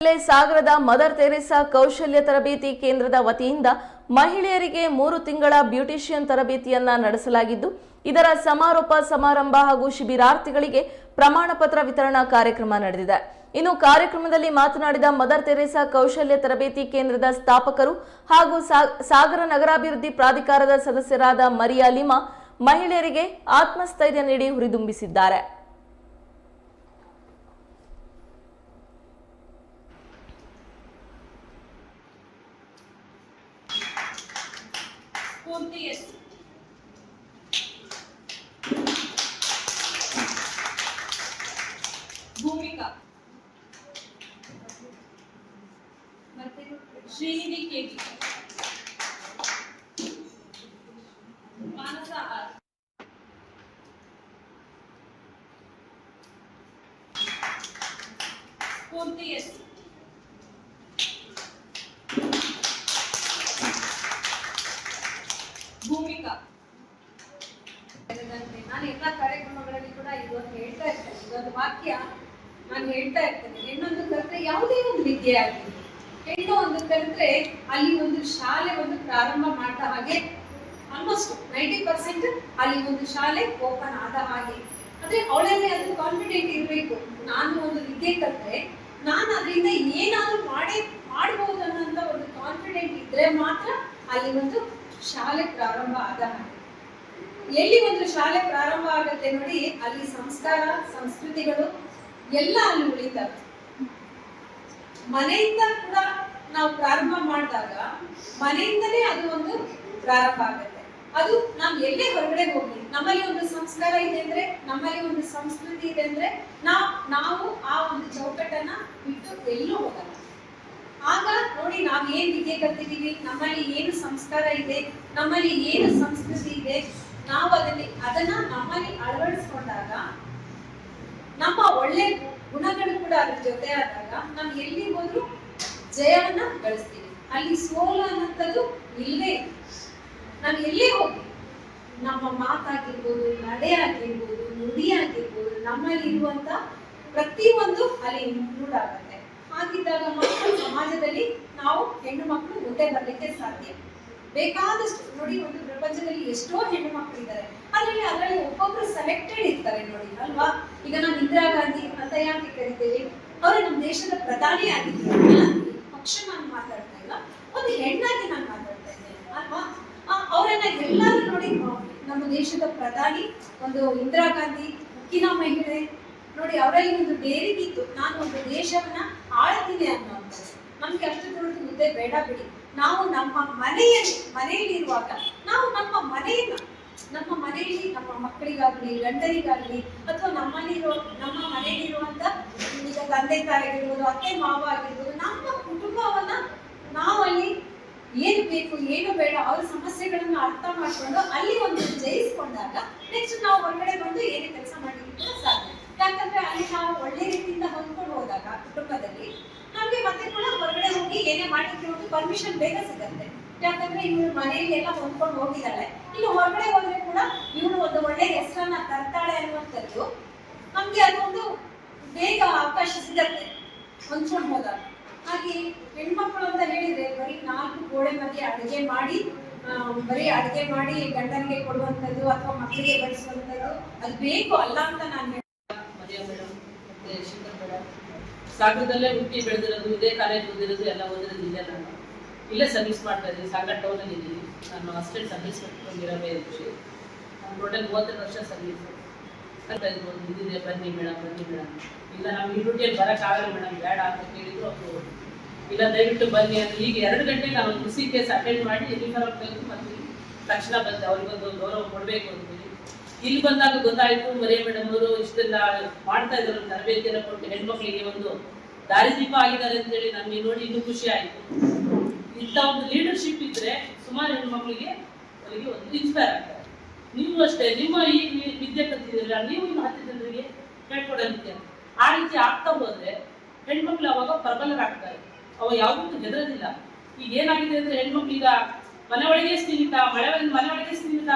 ಸಾಗರದ mother Teresa ಕೌಶಲ್ಯ ತರಬೇತಿ ಕೇಂದ್ರದ ವತಿಯಿಂದ ಮಹಿಳೆಯರಿಗೆ 3 ತಿಂಗಳ ಬ್ಯೂಟಿಷಿಯನ್ ತರಬೇತಿಯನ್ನ ನಡೆಸಲಾಗಿದ್ದು, ಇದರ ಸಮಾರೋಪ ಸಮಾರಂಭ ಹಾಗೂ ಶಿಬಿರಾರ್ಥಿಗಳಿಗೆ ಪ್ರಮಾಣ ಪತ್ರ ವಿತರಣಾ ಕಾರ್ಯಕ್ರಮ ನಡೆದಿದೆ. ಇನ್ನು ಕಾರ್ಯಕ್ರಮದಲ್ಲಿ ಮಾತನಾಡಿದ ಮದರ್ ತೆರೇಸಾ ಕೌಶಲ್ಯ ತರಬೇತಿ ಕೇಂದ್ರದ ಸ್ಥಾಪಕರು ಹಾಗೂ ಸಾಗರ ನಗರಾಭಿವೃದ್ಧಿ ಪ್ರಾಧಿಕಾರದ ಸದಸ್ಯರಾದ ಮರಿಯಾ ಲಿಮಾ ಮಹಿಳೆಯರಿಗೆ ಆತ್ಮಸ್ಥೈರ್ಯ ನೀಡಿ ಹುರಿದುಂಬಿಸಿದ್ದಾರೆ. ಭೂಮಿಕಾ ಮತ್ತೆ ಶ್ರೀನಿಧಿ ಕೆವಿ, ಮಾನಸ ಆರ್, ಸ್ಫೂರ್ತಿ ಎಸ್, ಭೂಮಿಕಾ. ನಾನು ಎಲ್ಲ ಕಾರ್ಯಕ್ರಮಗಳಲ್ಲಿ ಕೂಡ ಇದೊಂದು ಹೇಳ್ತಾ ಇರ್ತೇನೆ, ಇದೊಂದು ವಾಕ್ಯ ನಾನು ಹೇಳ್ತಾ ಇರ್ತೇನೆ. ಹೆಣ್ಣೊಂದು ಕಲಿತ್ರೆ ಯಾವುದೇ ಒಂದು ವಿದ್ಯೆ ಆಗಲಿ, ಹೆಣ್ಣು ಒಂದು ಕಲಿತ್ರೆ ಅಲ್ಲಿ ಒಂದು ಶಾಲೆ ಒಂದು ಪ್ರಾರಂಭ ಮಾಡ್ದ ಹಾಗೆ, ಆಲ್ಮೋಸ್ಟ್ 90% ಅಲ್ಲಿ ಒಂದು ಶಾಲೆ ಓಪನ್ ಆದ ಹಾಗೆ. ಆದ್ರೆ ಅವಳಲ್ಲಿ ಅದು ಕಾನ್ಫಿಡೆಂಟ್ ಇರಬೇಕು. ನಾನು ಒಂದು ವಿದ್ಯೆ ಕಲಿತ್ರೆ ನಾನು ಅದರಿಂದ ಏನಾದ್ರು ಮಾಡಬಹುದು ಅನ್ನೋಂಥ ಒಂದು ಕಾನ್ಫಿಡೆಂಟ್ ಇದ್ರೆ ಮಾತ್ರ ಅಲ್ಲಿ ಒಂದು ಶಾಲೆ ಪ್ರಾರಂಭ ಆದ ಹಾಗೆ. ಎಲ್ಲಿ ಒಂದು ಶಾಲೆ ಪ್ರಾರಂಭ ಆಗತ್ತೆ ನೋಡಿ, ಅಲ್ಲಿ ಸಂಸ್ಕಾರ ಸಂಸ್ಕೃತಿಗಳು ಎಲ್ಲ ಅಲ್ಲಿ ಉಳಿತವೆ. ಮನೆಯಿಂದ ಕೂಡ ನಾವು ಪ್ರಾರಂಭ ಮಾಡಿದಾಗ ಮನೆಯಿಂದಲೇ ಅದು ಒಂದು ಪ್ರಾರಂಭ ಆಗುತ್ತೆ. ಅದು ನಾವು ಎಲ್ಲೇ ಹೊರಗಡೆ ಹೋಗ್ಲಿ, ನಮ್ಮಲ್ಲಿ ಒಂದು ಸಂಸ್ಕಾರ ಇದೆ ಅಂದ್ರೆ, ನಮ್ಮಲ್ಲಿ ಒಂದು ಸಂಸ್ಕೃತಿ ಇದೆ ಅಂದ್ರೆ ನಾವು ಆ ಒಂದು ಚೌಕಟ್ಟನ್ನ ಬಿಟ್ಟು ಎಲ್ಲೂ ಹೋಗಲ್ಲ. ಆಗ ನೋಡಿ, ನಾವ್ ಏನ್ ವಿದ್ಯೆ ಕಲ್ತಿದೀವಿ, ನಮ್ಮಲ್ಲಿ ಏನು ಸಂಸ್ಕಾರ ಇದೆ, ನಮ್ಮಲ್ಲಿ ಏನು ಸಂಸ್ಕೃತಿ ಇದೆ, ನಾವು ಅದನ್ನ ನಮ್ಮಲ್ಲಿ ಅಳವಡಿಸ್ಕೊಂಡಾಗ ನಮ್ಮ ಒಳ್ಳೆ ಗುಣಗಳು ಕೂಡ ಅದ್ರ ಜೊತೆ ಆದಾಗ ನಾವು ಎಲ್ಲಿ ಹೋದ್ರು ಜಯವನ್ನ ಗಳಿಸ್ತೀವಿ. ಅಲ್ಲಿ ಸೋಲು ಅನ್ನೋಂಥದ್ದು ಇಲ್ಲವೇ ಇಲ್ಲ. ನಾವು ಎಲ್ಲೇ ಹೋಗಿ ನಮ್ಮ ಮಾತಾಗಿರ್ಬೋದು, ನಡೆ ಆಗಿರ್ಬೋದು, ನುಡಿ ಆಗಿರ್ಬೋದು, ನಮ್ಮಲ್ಲಿ ಇರುವಂತ ಪ್ರತಿಯೊಂದು ಅಲ್ಲಿ ಇನ್ಕ್ಲೂಡ್ ಆಗುತ್ತೆ. ಹಾಗಿದ್ದಾಗ ಮಾತ್ರ ಸಮಾಜದಲ್ಲಿ ನಾವು ಹೆಣ್ಣು ಮಕ್ಕಳು ಮುಂದೆ ಬರ್ಲಿಕ್ಕೆ ಸಾಧ್ಯ. ಬೇಕಾದಷ್ಟು ನೋಡಿ, ಒಂದು ಪ್ರಪಂಚದಲ್ಲಿ ಎಷ್ಟೋ ಹೆಣ್ಣು ಮಕ್ಕಳು ಇದ್ದಾರೆ, ಅದರಲ್ಲಿ ಒಬ್ಬೊಬ್ರು ಸೆಲೆಕ್ಟೆಡ್ ಇರ್ತಾರೆ ನೋಡಿ, ಅಲ್ವಾ? ಈಗ ನಾವು ಇಂದಿರಾ ಗಾಂಧಿ ಅಂತ ಯಾಕೆ ಕರಿತೇವೆ? ಅವರು ನಮ್ಮ ದೇಶದ ಪ್ರಧಾನಿ ಆಗಿದ್ರು. ಪಕ್ಷ ನಾನು ಮಾತಾಡ್ತಾ ಇಲ್ಲ, ಒಂದು ಹೆಣ್ಣಾಗಿ ನಾನು ಮಾತಾಡ್ತಾ ಇದ್ದೇನೆ, ಅಲ್ವಾ? ಅವರನ್ನ ಎಲ್ಲರೂ ನೋಡಿ, ನಮ್ಮ ದೇಶದ ಪ್ರಧಾನಿ, ಒಂದು ಇಂದಿರಾ ಗಾಂಧಿ, ಉಕ್ಕಿನ ಮಹಿಳೆ ನೋಡಿ, ಅವರಲ್ಲಿ ಒಂದು ಡೇರಿಗಿತ್ತು, ನಾನು ಒಂದು ದೇಶವನ್ನ ಆಳ್ತೀನಿ ಅನ್ನೋದು. ನಮ್ಗೆ ಅಷ್ಟು ದೊಡ್ಡ ಹುದ್ದೆ ಬೇಡ ಬಿಡಿ. ನಾವು ನಮ್ಮ ಮನೆಯಲ್ಲಿ ಇರುವಾಗ ನಾವು ನಮ್ಮ ಮನೆಯಲ್ಲಿ ನಮ್ಮ ಮಕ್ಕಳಿಗಾಗ್ಲಿ, ಗಂಡನಿಗಾಗ್ಲಿ, ಅಥವಾ ನಮ್ಮ ಮನೆಯಲ್ಲಿರುವಂತ ಈಗ ತಂದೆ ತಾಯಿಗಿರ್ಬೋದು, ಅತ್ತೆ ಮಾವ ಆಗಿರ್ಬೋದು, ನಮ್ಮ ಕುಟುಂಬವನ್ನ ನಾವಲ್ಲಿ ಏನು ಬೇಕು ಏನು ಬೇಡ ಅವ್ರ ಸಮಸ್ಯೆಗಳನ್ನ ಅರ್ಥ ಮಾಡ್ಕೊಂಡು ಅಲ್ಲಿ ಒಂದು ಜಯಿಸ್ಕೊಂಡಾಗ ನೆಕ್ಸ್ಟ್ ನಾವು ಹೊರಗಡೆ ಬಂದು ಏನೇ ಕೆಲಸ ಮಾಡಲಿಕ್ಕೆ ಸಾಧ್ಯ. ಯಾಕಂದ್ರೆ ಅಲ್ಲಿ ನಾವು ಒಳ್ಳೆ ರೀತಿಯಿಂದ ಹೊಂದ್ಕೊಂಡು ಹೋದಾಗ ಕುಟುಂಬದಲ್ಲಿ ನಮ್ಗೆ ಮತ್ತೆ ಕೂಡ ಹೊರಗಡೆ ಹೋಗಿ ಏನೇ ಮಾಡ್ಲಿಕ್ಕೆ ಒಂದು ಪರ್ಮಿಷನ್ ಬೇಗ ಸಿಗತ್ತೆ. ಯಾಕಂದ್ರೆ ಇವಳು ಮನೆಯಲ್ಲಿ ಎಲ್ಲ ಹೊಂದ್ಕೊಂಡು ಹೋಗಿದ್ದಾಳೆ, ಇನ್ನು ಹೊರಗಡೆ ಹೋದ್ರೆ ಕೂಡ ಇವಳು ಒಂದು ಒಳ್ಳೆ ಹೆಸರನ್ನ ತರ್ತಾಳೆ ಅನ್ನುವಂಥದ್ದು ನಮ್ಗೆ ಅದೊಂದು ಬೇಗ ಅವಕಾಶ ಸಿಗತ್ತೆ ಹೊಂದ್ಕೊಂಡು ಹೋದಾಗ. ಹಾಗೆ ಹೆಣ್ಮಕ್ಳು ಅಂತ ಹೇಳಿದ್ರೆ ಬರೀ 4 ಗೋಡೆ ಮಧ್ಯೆ ಅಡುಗೆ ಮಾಡಿ ಗಂಡನಿಗೆ ಕೊಡುವಂಥದ್ದು ಅಥವಾ ಮಕ್ಕಳಿಗೆ ಬಡಿಸುವಂಥದ್ದು ಅದು ಬೇಕು ಅಲ್ಲ ಅಂತ ನಾನು ಮರಿಯಾ ಮೇಡಮ್ ಮತ್ತೆ ಶಂಕರ್ ಮೇಡಮ್ ಸಾಗರದಲ್ಲೇ ಹುಟ್ಟಿ ಬೆಳೆದಿರೋದು, ಇದೇ ಕಾಲೇಜ್ ಓದಿರೋದು, ಎಲ್ಲ ಓದಿರೋದು ಇಲ್ಲೇ. ನಾನು ಇಲ್ಲೇ ಸರ್ವಿಸ್ ಮಾಡ್ತಾ ಇದ್ದೀನಿ, ಸಾಗರ ಟೌನಲ್ಲಿ ಇದ್ದೀನಿ. ನಾನು ಅಸಿಸ್ಟೆಂಟ್ ಸರ್ವಿಸ್ ಮಾಡ್ಕೊಂಡಿರೋದೇ ಖುಷಿ. ನಾನು ಟೋಟಲ್ 30 ವರ್ಷ ಸರ್ವಿಸ್ ಅಂತ ಇರ್ಬೋದು. ಇದ್ದಿದೆ, ಬನ್ನಿ ಮೇಡಮ್ ಇಲ್ಲ ನಮ್ಗೆ ಈ ಡ್ಯೂಟಿಯಲ್ಲಿ ಬರೋಕ್ಕಾಗಲ್ಲ ಮೇಡಮ್, ಬೇಡ ಅಂತ ಕೇಳಿದ್ರು. ಅವರು ಇಲ್ಲ ದಯವಿಟ್ಟು ಬನ್ನಿ ಅಂತ. ಈಗ 2 ಗಂಟೆಗೆ ನಾನು ಒಂದು ಖುಷಿ ಕೇಸ್ ಅಟೆಂಡ್ ಮಾಡಿ ಯೂನಿಫಾರ್ಮ್ ತೆಗೆದು ಮತ್ತು ತಕ್ಷಣ ಬಂದೆ. ಅವ್ರಿಗೊಂದು ಗೌರವ ಕೊಡಬೇಕು ಅಂತೀವಿ. ಇಲ್ಲಿ ಬಂದಾಗ ಗೊತ್ತಾಯ್ತು, ಮರಿಯಾ ಮೇಡಮ್ ಅವರು ಇಷ್ಟೆಲ್ಲ ಮಾಡ್ತಾ ಇದ್ದಾರೆ, ತರಬೇತಿಯನ್ನು ಕೊಟ್ಟು ಹೆಣ್ಮಕ್ಳಿಗೆ ಒಂದು ದಾರಿದೀಪ ಆಗಿದ್ದಾರೆ ಅಂತೇಳಿ ನಮ್ಗೆ ನೋಡಿ ಇನ್ನೂ ಖುಷಿ ಆಯಿತು. ಇಂಥ ಒಂದು ಲೀಡರ್ಶಿಪ್ ಇದ್ರೆ ಸುಮಾರು ಹೆಣ್ಮಕ್ಳಿಗೆ ಅವರಿಗೆ ಒಂದು ಇನ್ಸ್ಪೈರ್ ಆಗ್ತಾರೆ. ನೀವು ಅಷ್ಟೇ, ನಿಮ್ಮ ಈ ವಿದ್ಯೆ ಕಲ್ತಿದ್ದೀರಲ್ಲ, ನೀವು ಇನ್ನು 10 ಜನರಿಗೆ ಹೇಳ್ಕೊಡಲಿಕ್ಕೆ ಆ ರೀತಿ ಆಗ್ತಾ ಹೋದ್ರೆ ಹೆಣ್ಮಕ್ಳು ಅವಾಗ ಪ್ರಬಲರಾಗ್ತಾರೆ. ಅವ ಯಾವುದಕ್ಕೂ ಹೆದರೋದಿಲ್ಲ. ಈಗ ಏನಾಗಿದೆ ಅಂದ್ರೆ ಹೆಣ್ಮಕ್ಳು ಈಗ ಮನೆ ಒಳಗೆ ಸೀಮಿತ, ಮನೆ ಒಳಗೆ ಸೀಮಿತ